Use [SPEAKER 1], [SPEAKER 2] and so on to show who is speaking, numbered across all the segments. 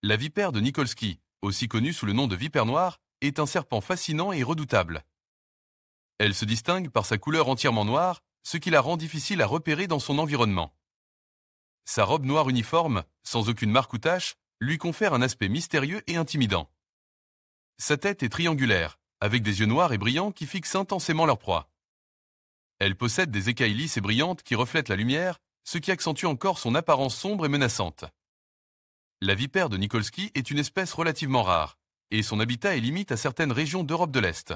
[SPEAKER 1] La vipère de Nikolsky, aussi connue sous le nom de vipère noire, est un serpent fascinant et redoutable. Elle se distingue par sa couleur entièrement noire, ce qui la rend difficile à repérer dans son environnement. Sa robe noire uniforme, sans aucune marque ou tache, lui confère un aspect mystérieux et intimidant. Sa tête est triangulaire, avec des yeux noirs et brillants qui fixent intensément leur proie. Elle possède des écailles lisses et brillantes qui reflètent la lumière, ce qui accentue encore son apparence sombre et menaçante. La vipère de Nikolsky est une espèce relativement rare, et son habitat est limite à certaines régions d'Europe de l'Est.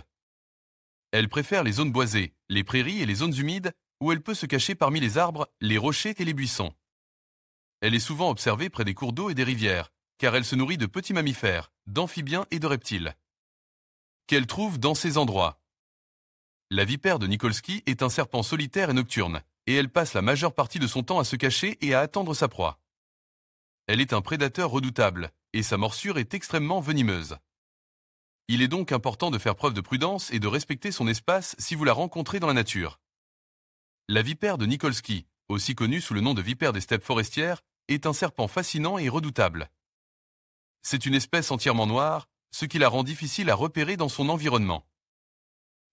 [SPEAKER 1] Elle préfère les zones boisées, les prairies et les zones humides, où elle peut se cacher parmi les arbres, les rochers et les buissons. Elle est souvent observée près des cours d'eau et des rivières, car elle se nourrit de petits mammifères, d'amphibiens et de reptiles. Qu'elle trouve dans ces endroits. La vipère de Nikolsky est un serpent solitaire et nocturne, et elle passe la majeure partie de son temps à se cacher et à attendre sa proie. Elle est un prédateur redoutable, et sa morsure est extrêmement venimeuse. Il est donc important de faire preuve de prudence et de respecter son espace si vous la rencontrez dans la nature. La vipère de Nikolsky, aussi connue sous le nom de vipère des steppes forestières, est un serpent fascinant et redoutable. C'est une espèce entièrement noire, ce qui la rend difficile à repérer dans son environnement.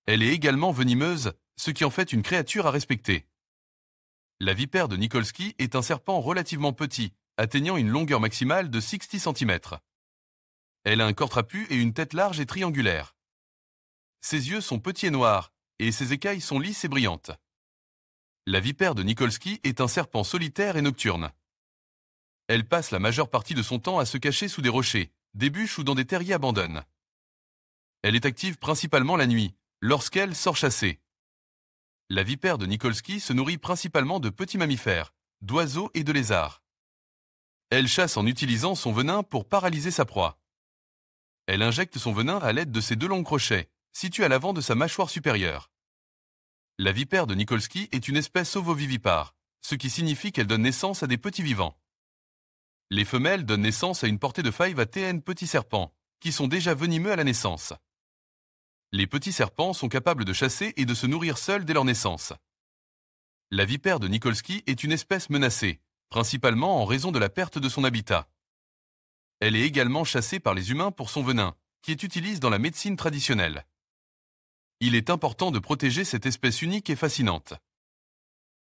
[SPEAKER 1] Elle est également venimeuse, ce qui en fait une créature à respecter. La vipère de Nikolsky est un serpent relativement petit, atteignant une longueur maximale de 60 cm. Elle a un corps trapu et une tête large et triangulaire. Ses yeux sont petits et noirs, et ses écailles sont lisses et brillantes. La vipère de Nikolsky est un serpent solitaire et nocturne. Elle passe la majeure partie de son temps à se cacher sous des rochers, des bûches ou dans des terriers abandonnés. Elle est active principalement la nuit, lorsqu'elle sort chasser. La vipère de Nikolsky se nourrit principalement de petits mammifères, d'oiseaux et de lézards. Elle chasse en utilisant son venin pour paralyser sa proie. Elle injecte son venin à l'aide de ses deux longs crochets, situés à l'avant de sa mâchoire supérieure. La vipère de Nikolsky est une espèce ovovivipare, ce qui signifie qu'elle donne naissance à des petits vivants. Les femelles donnent naissance à une portée de 5 à TN petits serpents, qui sont déjà venimeux à la naissance. Les petits serpents sont capables de chasser et de se nourrir seuls dès leur naissance. La vipère de Nikolsky est une espèce menacée, principalement en raison de la perte de son habitat. Elle est également chassée par les humains pour son venin, qui est utilisé dans la médecine traditionnelle. Il est important de protéger cette espèce unique et fascinante.